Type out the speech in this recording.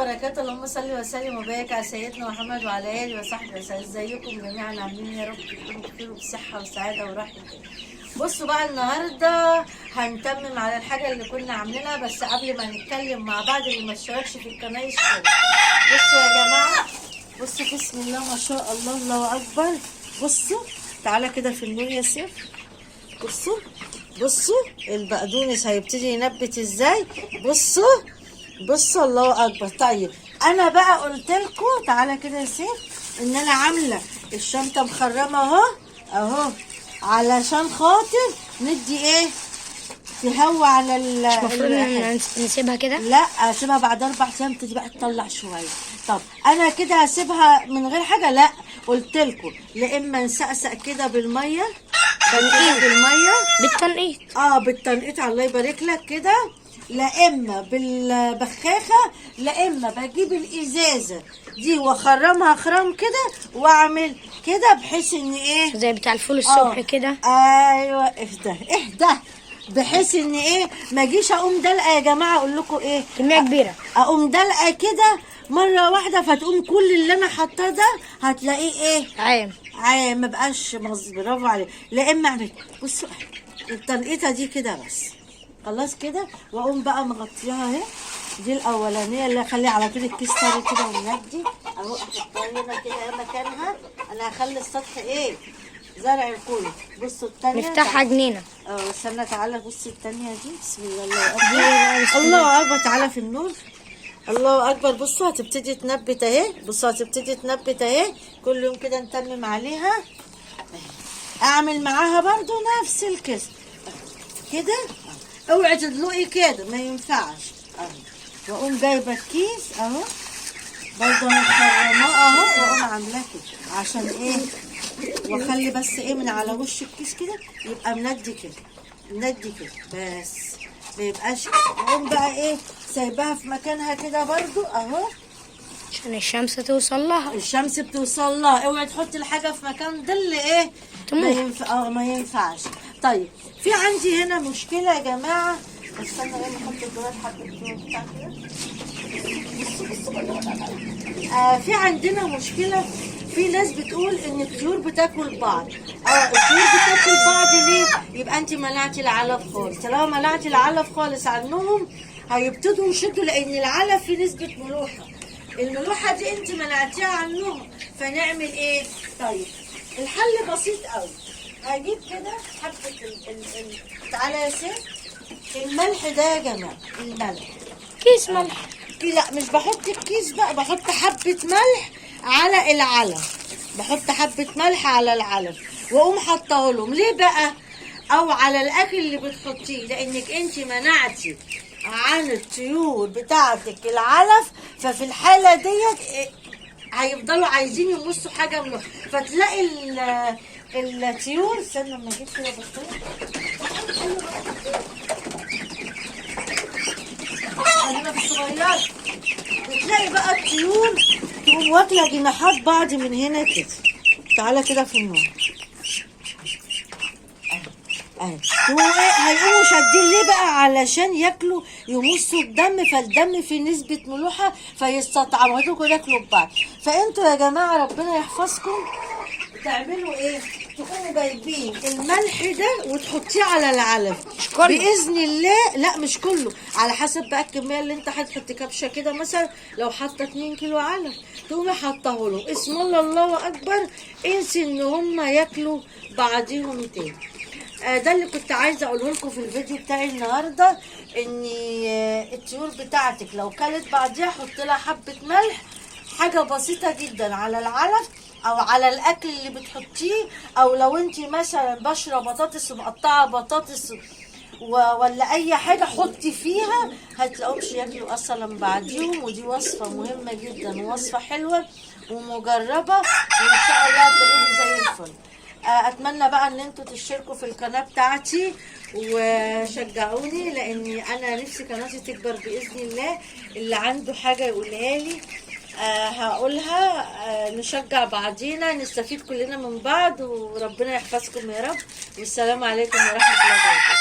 وبركاته. اللهم صل وسلم وبارك على سيدنا محمد وعلى اله وصحبه. ازيكم جميعا؟ عاملين يا رب تكونوا بخير وبصحه وسعاده وراحه. بصوا بقى النهارده هنتمم على الحاجه اللي كنا عاملينها، بس قبل ما نتكلم مع بعض اللي ما اشتركش في القناه يشترك. بصوا يا جماعه، بصوا بسم الله ما شاء الله، الله اكبر. بصوا تعالى كده في النور يا سيف. بصوا البقدونس هيبتدي ينبت ازاي. بصوا الله اكبر. طيب انا بقى قلت لكم تعالى كده يا سيف ان انا عامله الشنطه مخرمه اهو علشان خاطر ندي ايه تهوى على مش المفروض نسيبها كده؟ لا اسيبها بعد 4 ايام تيجي بقى تطلع شويه. طب انا كده هسيبها من غير حاجه؟ لا، قلت لكم لا اما نسقسق كده بالميه بالتنقيط. بالتنقيط، الله يبارك لك كده. لا اما بالبخاخه، لا اما بجيب الازازه دي واخرمها خرام كده واعمل كده بحيث ان ايه زي بتاع الفول الصبح كده. ايوه اهدى بحيث ان ايه ما اجيش اقوم دلقه يا جماعه. اقول لكم ايه، كميه كبيره اقوم دلقه كده مره واحده فتقوم كل اللي انا حاطاه ده هتلاقيه ايه عايم ما بقاش مظبوط. برافو عليك. لا اما اعمل بصوا التنقيطه دي كده بس خلاص كده، واقوم بقى مغطياها اهي. دي الاولانيه اللي اخلي على طول الكيس طري كده ومندي اهو، احطها هنا كده مكانها. انا هخلي السطح ايه زرع الكل. بصوا الثانيه نفتحها جنينه. استنى تعالى بصي الثانيه دي. بسم الله الله اكبر، الله اكبر. تعالى في النور، الله اكبر. بصوا هتبتدي تنبت اهي. كل يوم كده نتمم عليها. اعمل معاها برضو نفس الكيس كده. اوعي تدلقي كده ما ينفعش واقوم جايبه الكيس اهو برضه مخرماه اهو، واقوم عاملاه كده عشان ايه، واخلي بس ايه من على وش الكيس كده يبقى مندي كده بس ما يبقاش. واقوم بقى ايه سايباها في مكانها كده برضه اهو عشان الشمس توصل لها. الشمس بتوصل لها. اوعي تحطي الحاجه في مكان ظل ايه ما ينفعش. طيب في عندي هنا مشكله يا جماعه. استنى لما احط الدولار حبه بتاع كده. في عندنا مشكله. في ناس بتقول ان الطيور بتاكل بعض. الطيور بتاكل بعض ليه؟ يبقى انت منعتي العلف خالص. طالما منعتي العلف خالص عنهم هيبتدوا يشدوا، لان العلف فيه نسبه ملوحه. الملوحه دي انت منعتيها عنهم، فنعمل ايه؟ طيب الحل بسيط قوي. هجيب كده حبه تعالى يا سيف. الملح ده يا جماعه، الملح كيس ملح. لا مش بحط الكيس بقى، بحط حبه ملح على العلف. واقوم حاطاه لهم. ليه بقى؟ او على الاكل اللي بتحطيه، لانك انت منعتي عن الطيور بتاعتك العلف، ففي الحاله ديت هيفضلوا عايزين يمصوا حاجه منه، فتلاقي الطيور. استنى لما اجيب كده بطيء انا بالصغيرات، بتلاقي بقى الطيور تقوم واكله جناحات بعض من هنا كده. تعالى كده في النور هيقوموا شادين. ليه بقى؟ علشان ياكلوا يمصوا الدم، فالدم فيه نسبه ملوحه فيستطعموا ياكلوا ببعض. فانتوا يا جماعه ربنا يحفظكم تعملوا ايه؟ تقوموا جايبين الملح ده وتحطيه على العلف باذن الله. لا مش كله، على حسب بقى الكميه اللي انت هتحطي. كبشه كده مثلا لو حاطه 2 كيلو علف تقومي حاطاه لهم. اسم الله اكبر. انسي ان هم ياكلوا بعضيهم تاني. ده اللي كنت عايزه اقوله لكم في الفيديو بتاعي النهارده، ان الطيور بتاعتك لو كلت بعضيها حط لها حبه ملح، حاجه بسيطه جدا على العلف او على الاكل اللي بتحطيه. او لو انت مثلا بشره بطاطس ومقطعه بطاطس ولا اي حاجه حطي فيها، هتلاقوهمش ياكلوا اصلا بعديهم. ودي وصفه مهمه جدا ووصفه حلوه ومجربه، وان شاء الله هتلاقوهم زي الفل. اتمنى بقى ان انتوا تشتركوا في القناه بتاعتي وشجعوني، لاني انا نفسي قناتي تكبر باذن الله. اللي عنده حاجه يقولها لي هقولها. نشجع بعضينا، نستفيد كلنا من بعض، وربنا يحفظكم يا رب. والسلام عليكم ورحمه الله وبركاته.